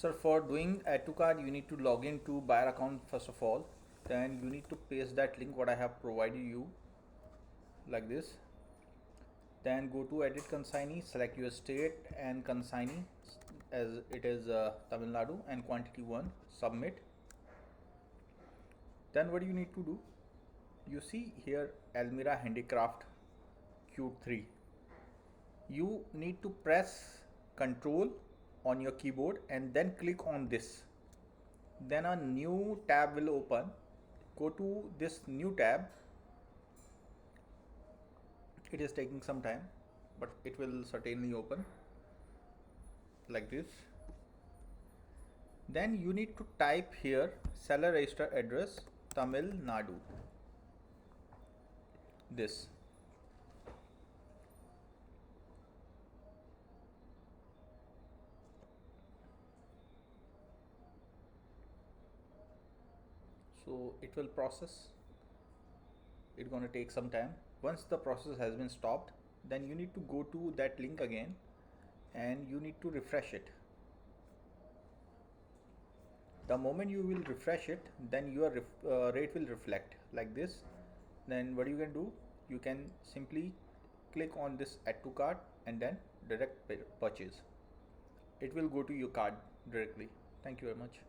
So for doing add to cart, you need to log in to buyer account first of all. Then you need to paste that link what I have provided you like this. Then go to edit consignee, select your state and consignee as it is Tamil Nadu and quantity 1, submit. Then what you need to do, you see here Almira Handicraft Q3. You need to press Control on your keyboard and then click on this. Then a new tab will open. Go to this new tab. It is taking some time, but it will certainly open like this. Then you need to type here seller register address Tamil Nadu. This. So it will process. It's gonna take some time. Once the process has been stopped, then you need to go to that link again and you need to refresh it. The moment you will refresh it, then your rate will reflect like this. Then what you can do, you can simply click on this add to cart and then direct purchase. It will go to your card directly. Thank you very much.